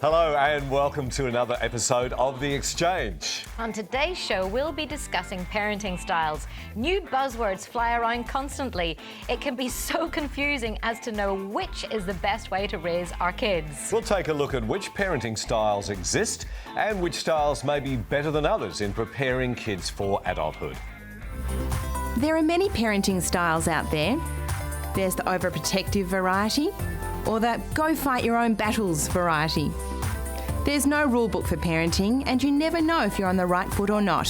Hello and welcome to another episode of The Exchange. On today's show, we'll be discussing parenting styles. New buzzwords fly around constantly. It can be so confusing as to know which is the best way to raise our kids. We'll take a look at which parenting styles exist and which styles may be better than others in preparing kids for adulthood. There are many parenting styles out there. There's the overprotective variety or the go fight your own battles variety. There's no rule book for parenting and you never know if you're on the right foot or not.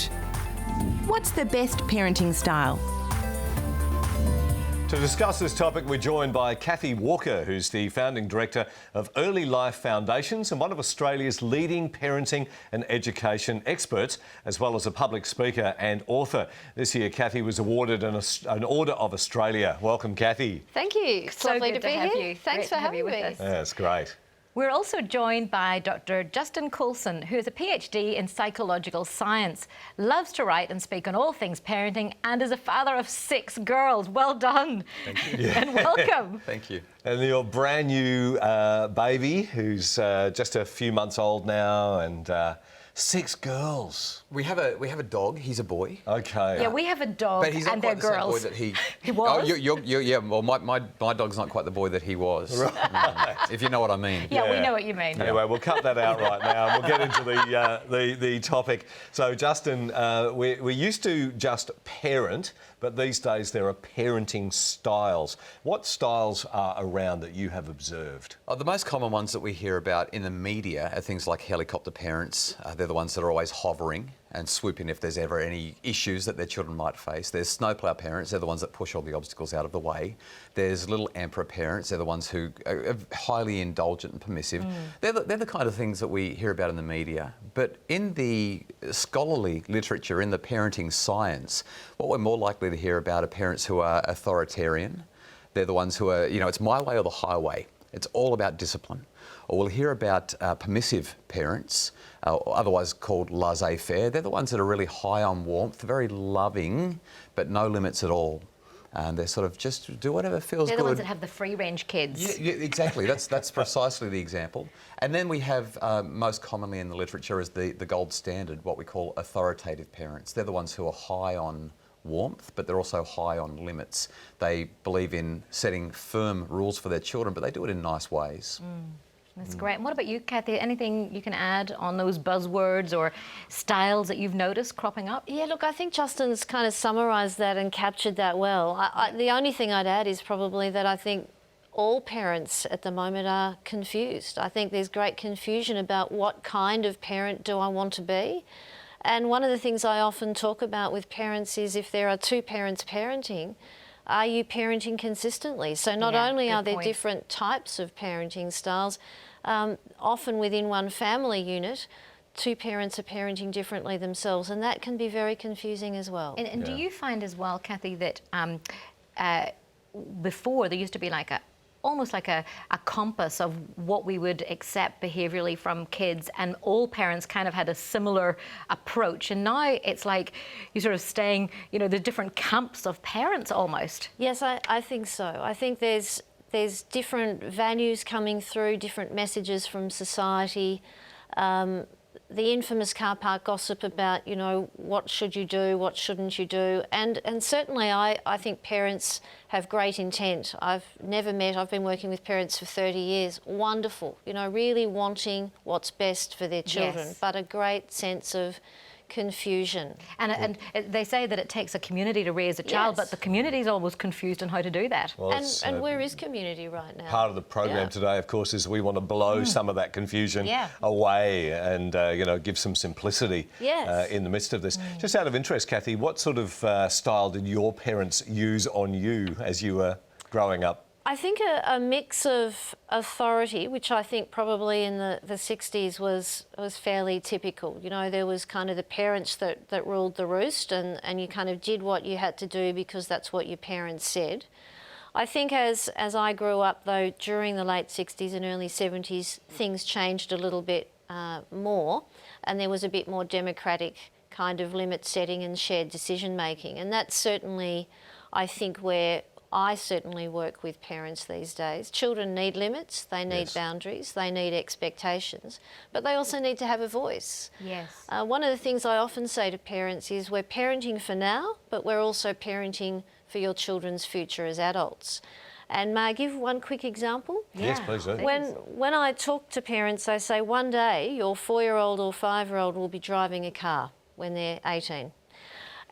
What's the best parenting style? To discuss this topic, we're joined by Kathy Walker, who's the founding director of Early Life Foundations and one of Australia's leading parenting and education experts, as well as a public speaker and author. This year, Kathy was awarded an Order of Australia. Welcome, Kathy. Thank you. It's lovely to be here. Thanks for having me. That's great. We're also joined by Dr. Justin Coulson, who is a PhD in psychological science, loves to write and speak on all things parenting, and is a father of 6 girls. Well done. Thank you. And welcome. Thank you. And your brand new baby, who's just a few months old now, and 6 girls. We have a dog. He's a boy. Okay. Yeah, we have a dog But he's not and they're quite the same girls. boy that he... He was? Oh, yeah. Well, my dog's not quite the boy that he was. Right. If you know what I mean. Yeah, we know what you mean. Anyway, we'll cut that out right now and we'll get into the topic. So, Justin, we're used to just parent, but these days there are parenting styles. What styles are around that you have observed? The most common ones that we hear about in the media are things like helicopter parents. They're the ones that are always hovering and swooping if there's ever any issues that their children might face. There's snowplow parents, they're the ones that push all the obstacles out of the way. There's little emperor parents, they're the ones who are highly indulgent and permissive. They're the kind of things that we hear about in the media. But in the scholarly literature, in the parenting science, what we're more likely to hear about are parents who are authoritarian. They're the ones who are, it's my way or the highway. It's all about discipline. Or we'll hear about permissive parents, otherwise called laissez-faire. They're the ones that are really high on warmth, very loving, but no limits at all. And they're sort of just do whatever feels good. They're the ones that have the free-range kids. Yeah, exactly. That's precisely the example. And then we have, most commonly in the literature, is the gold standard, what we call authoritative parents. They're the ones who are high on warmth, but they're also high on limits. They believe in setting firm rules for their children, but they do it in nice ways. That's great. And what about you, Kathy? Anything you can add on those buzzwords or styles that you've noticed cropping up? Yeah, look, I think Justin's kind of summarised that and captured that well. The only thing I'd add is probably that I think all parents at the moment are confused. I think there's great confusion about what kind of parent do I want to be. And one of the things I often talk about with parents is if there are 2 parents parenting, are you parenting consistently? So not only are there different types of parenting styles, often within one family unit, 2 parents are parenting differently themselves, and that can be very confusing as well. And do you find as well, Kathy, that before there used to be like almost like a compass of what we would accept behaviourally from kids, and all parents kind of had a similar approach, and now it's like you're sort of staying, the different camps of parents almost. Yes, I think so. I think there's different values coming through, different messages from society. The infamous car park gossip about, what should you do, what shouldn't you do, and certainly I think parents have great intent. I've been working with parents for 30 years, wonderful, really wanting what's best for their children, but a great sense of confusion. And they say that it takes a community to raise a child, but the community is almost confused on how to do that. Well, and where is community right now? Part of the program today, of course, is we want to blow some of that confusion away and, give some simplicity in the midst of this. Just out of interest, Kathy, what sort of style did your parents use on you as you were growing up? I think a mix of authority, which I think probably in the 60s was fairly typical. There was kind of the parents that ruled the roost, and you kind of did what you had to do because that's what your parents said. I think as I grew up, though, during the late 60s and early 70s, things changed a little bit more, and there was a bit more democratic kind of limit setting and shared decision making. And that's certainly, I think, where I certainly work with parents these days. Children need limits, they need boundaries, they need expectations, but they also need to have a voice. Yes. One of the things I often say to parents is we're parenting for now, but we're also parenting for your children's future as adults. And may I give one quick example? Yes, please do. When I talk to parents, I say one day your 4-year-old or 5-year-old will be driving a car when they're 18.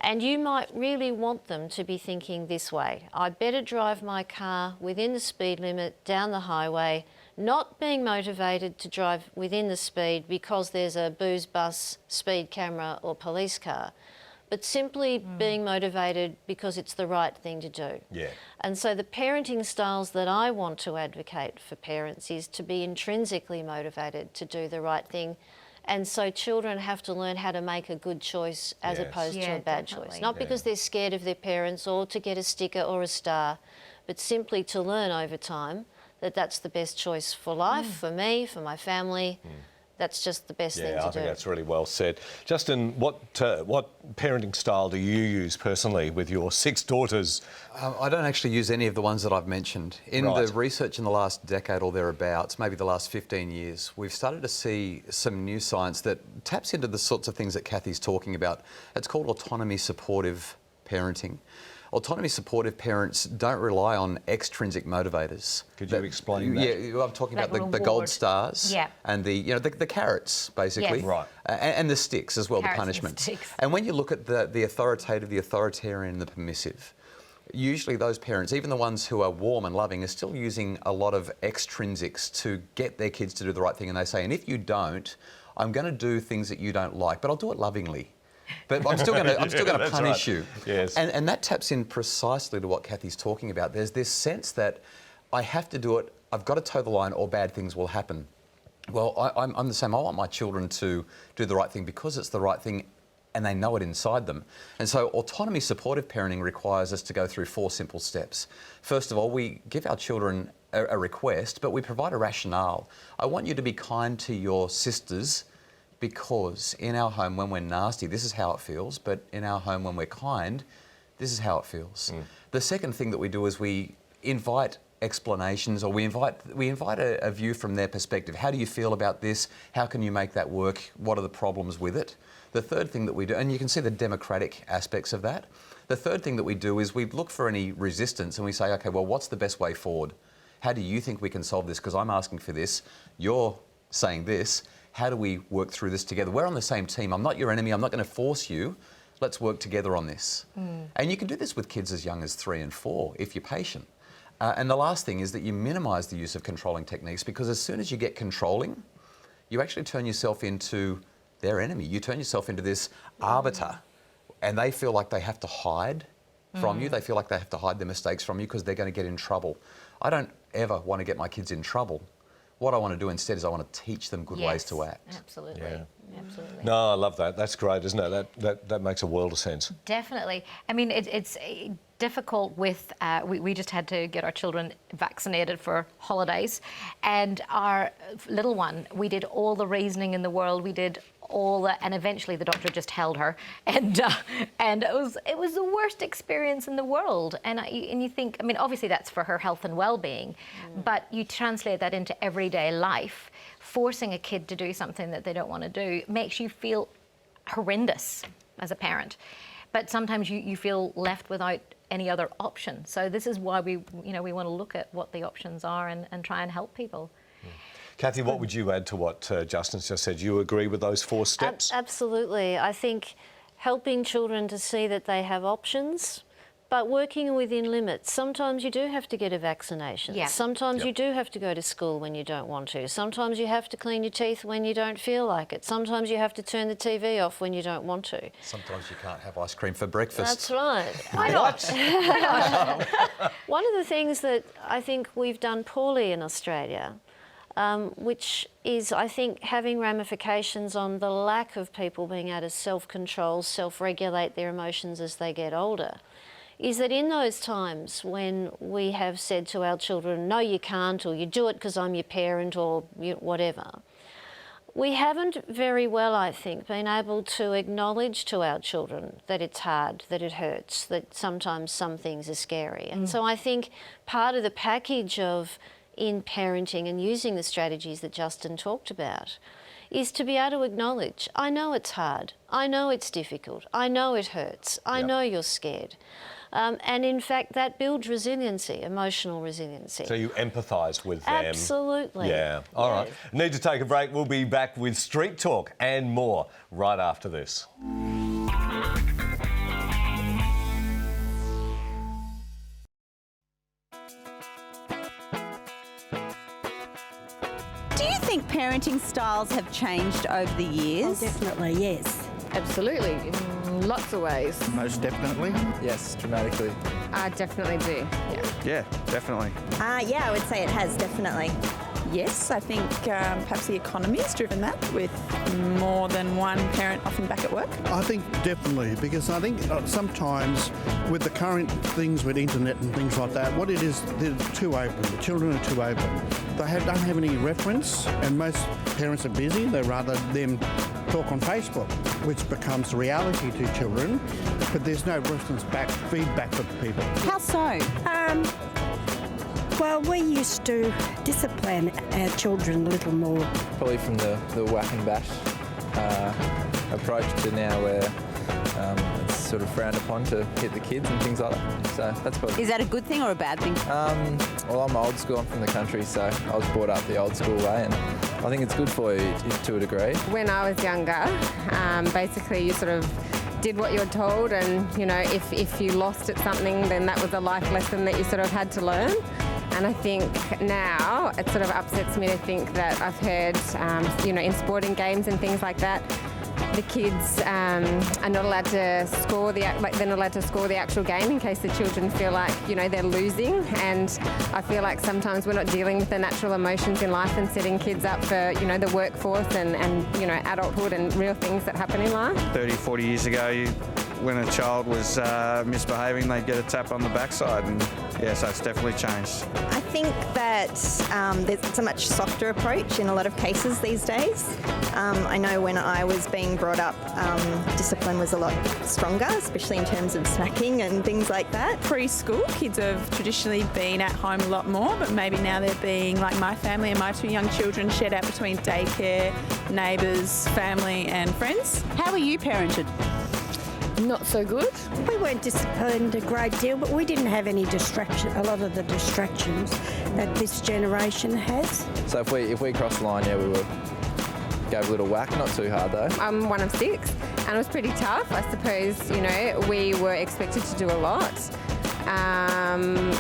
And you might really want them to be thinking this way: I better drive my car within the speed limit down the highway, not being motivated to drive within the speed because there's a booze bus, speed camera or police car, but simply being motivated because it's the right thing to do. Yeah. And so the parenting styles that I want to advocate for parents is to be intrinsically motivated to do the right thing. And so children have to learn how to make a good choice as opposed to a bad choice. Not because they're scared of their parents or to get a sticker or a star, but simply to learn over time that that's the best choice for life, for me, for my family. That's just the best thing to do. Yeah, I think that's really well said. Justin, what parenting style do you use personally with your 6 daughters? I don't actually use any of the ones that I've mentioned. In the research in the last decade or thereabouts, maybe the last 15 years, we've started to see some new science that taps into the sorts of things that Kathy's talking about. It's called autonomy supportive parenting. Autonomy supportive parents don't rely on extrinsic motivators. Could you explain that? Yeah, I'm talking Like about the gold stars and the carrots, basically. Yes. Right. And the sticks as well, Carrots the and punishments. sticks. And when you look at the authoritative, the authoritarian and the permissive, usually those parents, even the ones who are warm and loving, are still using a lot of extrinsics to get their kids to do the right thing. And they say, and if you don't, I'm going to do things that you don't like, but I'll do it lovingly. But I'm still going to punish you. Yes. And that taps in precisely to what Kathy's talking about. There's this sense that I have to do it, I've got to toe the line or bad things will happen. Well, I'm the same. I want my children to do the right thing because it's the right thing and they know it inside them. And so autonomy supportive parenting requires us to go through 4 simple steps. First of all, we give our children a request, but we provide a rationale. I want you to be kind to your sisters because in our home, when we're nasty, this is how it feels, but in our home, when we're kind, this is how it feels. The second thing that we do is we invite explanations, or we invite a view from their perspective. How do you feel about this? How can you make that work? What are the problems with it? The third thing that we do, and you can see the democratic aspects of that, the third thing that we do is we look for any resistance and we say, okay, well, what's the best way forward? How do you think we can solve this? Because I'm asking for this, you're saying this. How do we work through this together? We're on the same team. I'm not your enemy. I'm not going to force you. Let's work together on this. And you can do this with kids as young as 3 and 4 if you're patient. And the last thing is that you minimise the use of controlling techniques, because as soon as you get controlling, you actually turn yourself into their enemy. You turn yourself into this arbiter, and they feel like they have to hide from you. They feel like they have to hide their mistakes from you because they're going to get in trouble. I don't ever want to get my kids in trouble. What I want to do instead is I want to teach them good ways to act. Absolutely. Absolutely. No, I love that. That's great, isn't it? That makes a world of sense. Definitely. I mean, it's difficult with, we just had to get our children vaccinated for holidays, and our little one, we did all the reasoning in the world, we did all that, and eventually the doctor just held her, and it was the worst experience in the world. And you think, I mean, obviously that's for her health and well-being, but you translate that into everyday life. Forcing a kid to do something that they don't want to do makes you feel horrendous as a parent. But sometimes you feel left without any other option. So this is why we want to look at what the options are and try and help people. Kathy, what would you add to what Justin's just said? Do you agree with those 4 steps? Absolutely. I think helping children to see that they have options, but working within limits. Sometimes you do have to get a vaccination. Yeah. Sometimes you do have to go to school when you don't want to. Sometimes you have to clean your teeth when you don't feel like it. Sometimes you have to turn the TV off when you don't want to. Sometimes you can't have ice cream for breakfast. That's right. Why not? One of the things that I think we've done poorly in Australia, which is, I think, having ramifications on the lack of people being able to self-control, self-regulate their emotions as they get older, is that in those times when we have said to our children, no, you can't, or you do it because I'm your parent, or whatever, We haven't very well, I think, been able to acknowledge to our children that it's hard, that it hurts, that sometimes some things are scary. And so I think part of the package of in parenting and using the strategies that Justin talked about is to be able to acknowledge, I know it's hard, I know it's difficult, I know it hurts, I know you're scared. And in fact, that builds resiliency, emotional resiliency. So you empathise with them. Absolutely. Yeah. All right. Need to take a break. We'll be back with Street Talk and more right after this. Do you think parenting styles have changed over the years? Oh, definitely, yes. Absolutely, in lots of ways. Most definitely. Yes, dramatically. I definitely do, yeah. Yeah, definitely. Yeah, I would say it has, definitely. Yes, I think perhaps the economy has driven that, with more than one parent often back at work. I think definitely, because I think sometimes with the current things with internet and things like that, what it is, they're too open. The children are too open. They don't have any reference, and most parents are busy. They rather them talk on Facebook, which becomes reality to children, but there's no reference back, feedback for people. How so? Well, we used to discipline our children a little more. Probably from the whack and bash approach to now where it's sort of frowned upon to hit the kids and things like that. So that's probably... Is that a good thing or a bad thing? Well, I'm old school, I'm from the country, so I was brought up the old school way, and I think it's good for you to a degree. When I was younger, basically you sort of did what you're told, and you know, if you lost at something, then that was a life lesson that you sort of had to learn. And I think now it sort of upsets me to think that I've heard, you know, in sporting games and things like that, the kids are not allowed to score they're not allowed to score the actual game in case the children feel like, you know, they're losing. And I feel like sometimes we're not dealing with the natural emotions in life and setting kids up for, you know, the workforce and you know, adulthood and real things that happen in life. 30, 40 years ago, when a child was misbehaving, they'd get a tap on the backside, and yeah, so it's definitely changed. I think that it's a much softer approach in a lot of cases these days. I know when I was being brought up, discipline was a lot stronger, especially in terms of smacking and things like that. Preschool, kids have traditionally been at home a lot more, but maybe now they're being, like my family and my two young children, shared out between daycare, neighbours, family and friends. How were you parented? Not so good. We weren't disciplined a great deal, but we didn't have any a lot of the distractions that this generation has. So if we crossed the line, yeah, we gave a little whack, not too hard though. I'm one of 6, and it was pretty tough. I suppose, you know, we were expected to do a lot.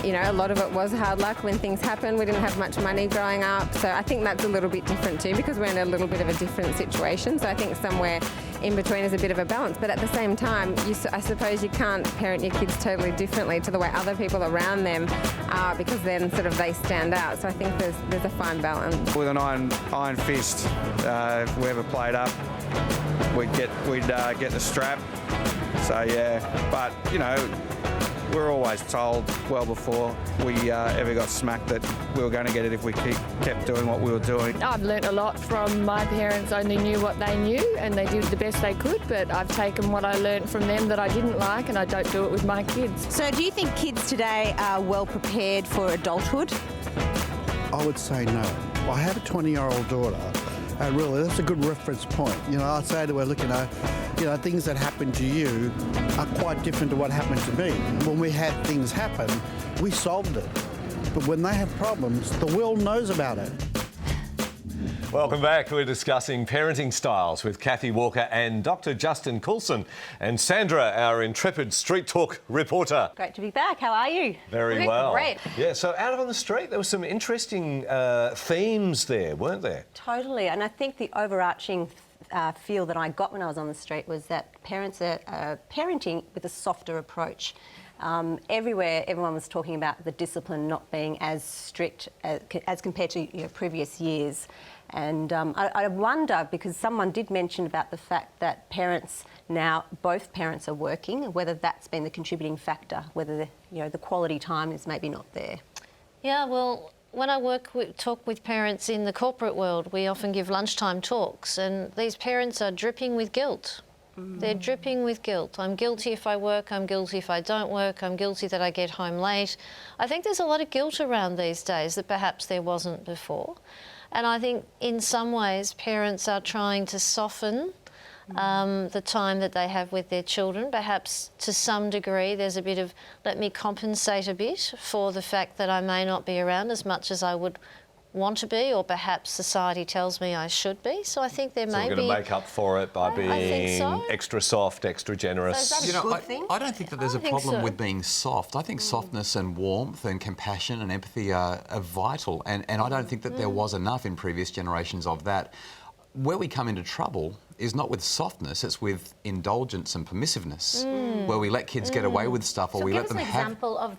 You know, a lot of it was hard luck when things happen. We didn't have much money growing up, so I think that's a little bit different too, because we're in a little bit of a different situation. So I think somewhere in between is a bit of a balance. But at the same time, I suppose you can't parent your kids totally differently to the way other people around them are, because then sort of they stand out. So I think there's a fine balance. With an iron fist, if we ever played up, we'd get the strap. So yeah, but you know, we're always told well before we ever got smacked that we were going to get it if we kept doing what we were doing. I've learnt a lot from my parents. Only knew what they knew and they did the best they could, but I've taken what I learnt from them that I didn't like, and I don't do it with my kids. So do you think kids today are well prepared for adulthood? I would say no. I have a 20-year-old daughter, and really that's a good reference point. You know, I say to her, look, you know, things that happen to you are quite different to what happened to me. When we had things happen, we solved it. But when they have problems, the world knows about it. Welcome back. We're discussing parenting styles with Kathy Walker and Dr. Justin Coulson, and Sandra, our intrepid Street Talk reporter. Great to be back. How are you? Very well. Great. Yeah, so out on the street, there were some interesting themes there, weren't there? Totally. And I think the overarching feel that I got when I was on the street was that parents are parenting with a softer approach. Everywhere, everyone was talking about the discipline not being as strict as compared to previous years. And I wonder, because someone did mention about the fact that parents now, both parents are working, whether that's been the contributing factor, whether the quality time is maybe not there. Yeah, well, when I talk with parents in the corporate world, we often give lunchtime talks, and these parents are dripping with guilt. They're dripping with guilt. I'm guilty if I work, I'm guilty if I don't work, I'm guilty that I get home late. I think there's a lot of guilt around these days that perhaps there wasn't before. And I think in some ways parents are trying to soften the time that they have with their children. Perhaps to some degree there's a bit of, let me compensate a bit for the fact that I may not be around as much as I would want to be, or perhaps society tells me I should be. So I think there may be... So we're going to make up for it by being extra soft, extra generous. So is that a good thing? I don't think that there's a problem with being soft. I think softness and warmth and compassion and empathy are vital, and I don't think that there was enough in previous generations of that. Where we come into trouble is not with softness, it's with indulgence and permissiveness, where we let kids get away with stuff, or So we let them have... give us an example of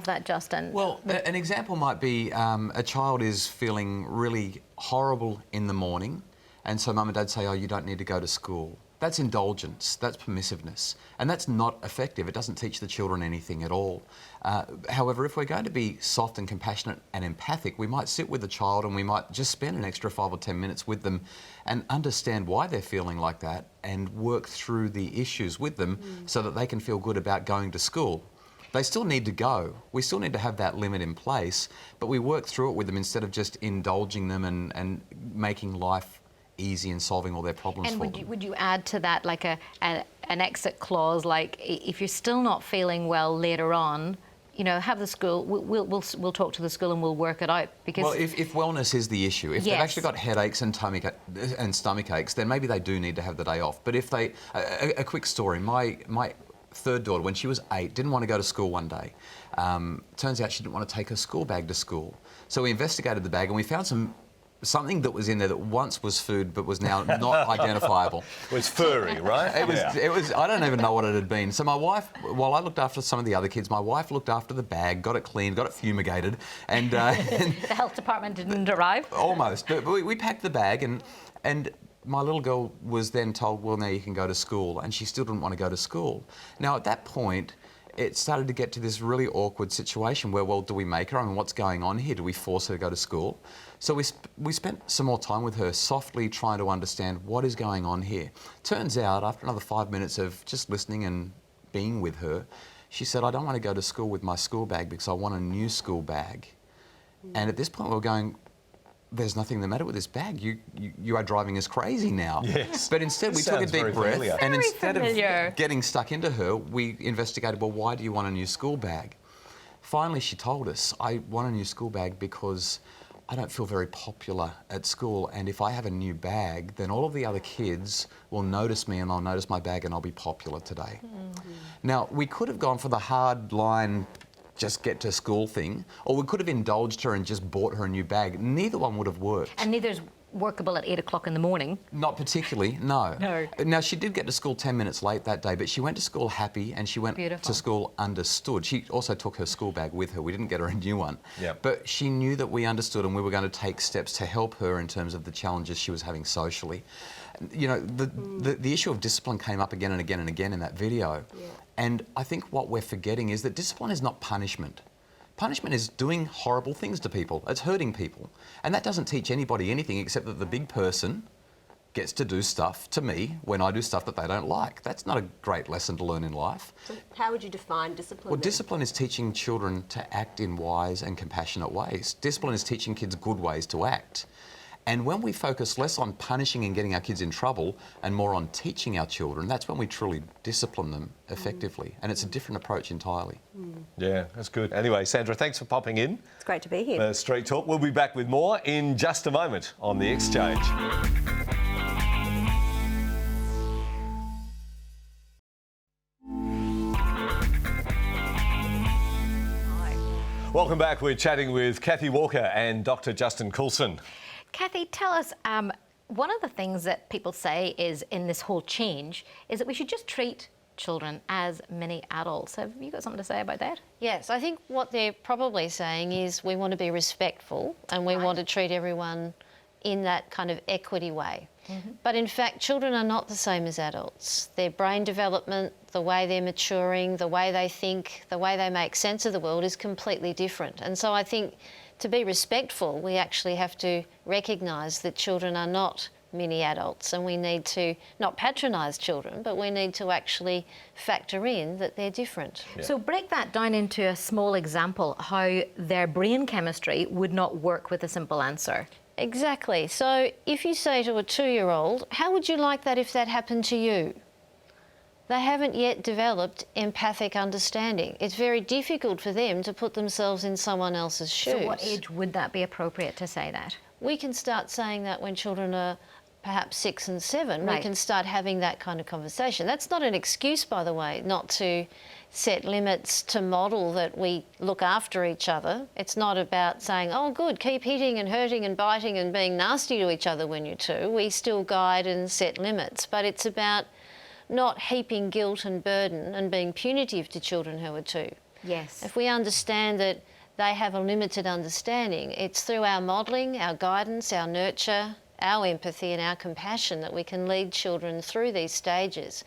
that, Justin. Well, an example might be a child is feeling really horrible in the morning, and so mum and dad say, oh, you don't need to go to school. That's indulgence, that's permissiveness, and that's not effective. It doesn't teach the children anything at all. However, if we're going to be soft and compassionate and empathic, we might sit with the child and we might just spend an extra 5 or 10 minutes with them and understand why they're feeling like that and work through the issues with them so that they can feel good about going to school. They still need to go. We still need to have that limit in place, but we work through it with them instead of just indulging them and making life easy and solving all their problems for them. And would you add to that like an exit clause, like if you're still not feeling well later on, you know, have the school, we'll talk to the school and we'll work it out, because... Well, if wellness is the issue, if they've actually got headaches and stomach aches, then maybe they do need to have the day off. But if they... A quick story, my third daughter, when she was 8, didn't want to go to school one day. Turns out she didn't want to take her school bag to school. So we investigated the bag and we found something that was in there that once was food but was now not identifiable. It was furry, right? It was, I don't even know what it had been. So my wife, while I looked after some of the other kids, my wife looked after the bag, got it cleaned, got it fumigated, and... the health department didn't arrive? Almost. But we packed the bag and my little girl was then told, well, now you can go to school, and she still didn't want to go to school. Now, at that point, it started to get to this really awkward situation where, well, do we make her? I mean, what's going on here? Do we force her to go to school? So we spent some more time with her, softly trying to understand what is going on here. Turns out, after another 5 minutes of just listening and being with her, she said, I don't want to go to school with my school bag because I want a new school bag. And at this point, we were going, there's nothing the matter with this bag. You are driving us crazy now. Yes. But instead, we took a deep breath, and instead of getting stuck into her, we investigated, well, why do you want a new school bag? Finally, she told us, I want a new school bag because I don't feel very popular at school, and if I have a new bag, then all of the other kids will notice me and I'll notice my bag and I'll be popular today. Now, we could have gone for the hard line, just get to school thing, or we could have indulged her and just bought her a new bag. Neither one would have worked. And neither's workable at 8 o'clock in the morning. Not particularly, no. No. Now, she did get to school 10 minutes late that day, but she went to school happy and she went to school understood. She also took her school bag with her. We didn't get her a new one. Yep. But she knew that we understood and we were going to take steps to help her in terms of the challenges she was having socially. You know, the issue of discipline came up again and again and again in that video. Yeah. And I think what we're forgetting is that discipline is not punishment. Punishment is doing horrible things to people. It's hurting people. And that doesn't teach anybody anything except that the big person gets to do stuff to me when I do stuff that they don't like. That's not a great lesson to learn in life. So how would you define discipline? Well, discipline is teaching children to act in wise and compassionate ways. Discipline is teaching kids good ways to act. And when we focus less on punishing and getting our kids in trouble and more on teaching our children, that's when we truly discipline them effectively. And it's a different approach entirely. Yeah, that's good. Anyway, Sandra, thanks for popping in. It's great to be here. Street Talk. We'll be back with more in just a moment on The Exchange. Welcome back. We're chatting with Kathy Walker and Dr. Justin Coulson. Kathy, tell us, one of the things that people say is in this whole change is that we should just treat children as mini adults. Have you got something to say about that? Yes, I think what they're probably saying is we want to be respectful and we want to treat everyone in that kind of equity way. But in fact, children are not the same as adults. Their brain development, the way they're maturing, the way they think, the way they make sense of the world is completely different. And so I think to be respectful, we actually have to recognise that children are not mini adults, and we need to not patronise children, but we need to actually factor in that they're different. Yeah. So break that down into a small example, how their brain chemistry would not work with a simple answer. Exactly. So if you say to a 2-year-old, how would you like that if that happened to you? They haven't yet developed empathic understanding. It's very difficult for them to put themselves in someone else's shoes. So what age would that be appropriate to say that? We can start saying that when children are perhaps 6 and 7, right. We can start having that kind of conversation. That's not an excuse, by the way, not to set limits, to model that we look after each other. It's not about saying, oh, good, keep hitting and hurting and biting and being nasty to each other when you're 2. We still guide and set limits, but it's about not heaping guilt and burden and being punitive to children who are 2. Yes. If we understand that they have a limited understanding, it's through our modelling, our guidance, our nurture, our empathy and our compassion that we can lead children through these stages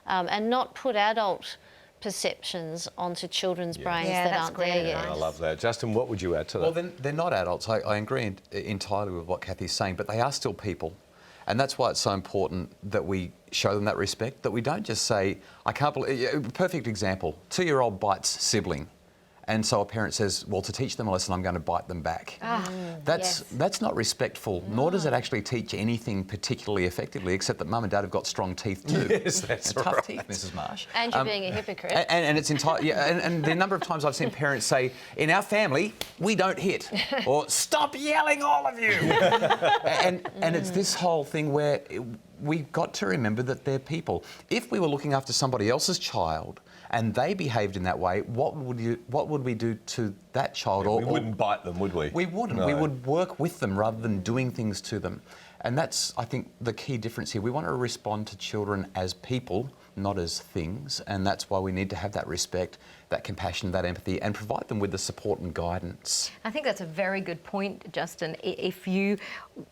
and not put adult perceptions onto children's brains that aren't there yet. I love that. Justin, what would you add to that? Well, they're not adults. I agree entirely with what Kathy's saying, but they are still people. And that's why it's so important that we show them that respect, that we don't just say, I can't believe... Perfect example, 2-year-old bites sibling. And so a parent says, well, to teach them a lesson, I'm going to bite them back. That's not respectful, nor does it actually teach anything particularly effectively, except that mum and dad have got strong teeth too. Yes, that's right. Tough teeth, Mrs. Marsh. And you're being a hypocrite. And it's entirely... and the number of times I've seen parents say, in our family, we don't hit. Or, stop yelling, all of you! and it's this whole thing where we've got to remember that they're people. If we were looking after somebody else's child and they behaved in that way, what would we do to that child? We wouldn't bite them, would we? We wouldn't. No. We would work with them rather than doing things to them. And that's, I think, the key difference here. We want to respond to children as people, not as things, and that's why we need to have that respect, that compassion, that empathy, and provide them with the support and guidance. I think that's a very good point, Justin.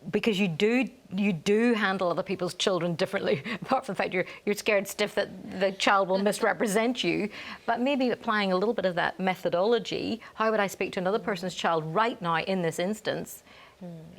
Because you do handle other people's children differently, apart from the fact you're scared stiff that the child will misrepresent you, but maybe applying a little bit of that methodology. How would I speak to another person's child right now in this instance?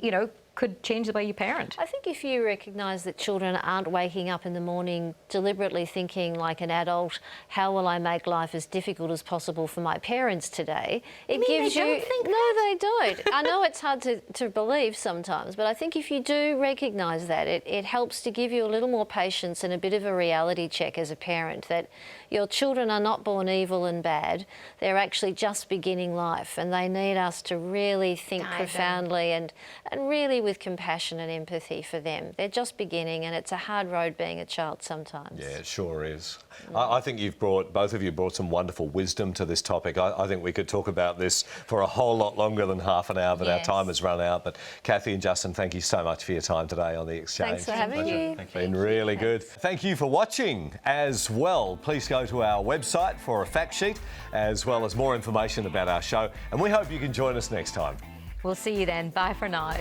You know, could change the way you parent. I think if you recognise that children aren't waking up in the morning deliberately thinking like an adult, how will I make life as difficult as possible for my parents today? It gives you... They don't think No, they don't. I know it's hard to believe sometimes, but I think if you do recognise that, it helps to give you a little more patience and a bit of a reality check as a parent that your children are not born evil and bad. They're actually just beginning life, and they need us to really think profoundly and really with compassion and empathy for them. They're just beginning, and it's a hard road being a child sometimes. Yeah, it sure is. I think both of you brought some wonderful wisdom to this topic. I think we could talk about this for a whole lot longer than half an hour, but our time has run out. But Kathy and Justin, thank you so much for your time today on The Exchange. Thanks for having me. It's been really good. Thank you for watching as well. Please go to our website for a fact sheet, as well as more information about our show. And we hope you can join us next time. We'll see you then. Bye for now.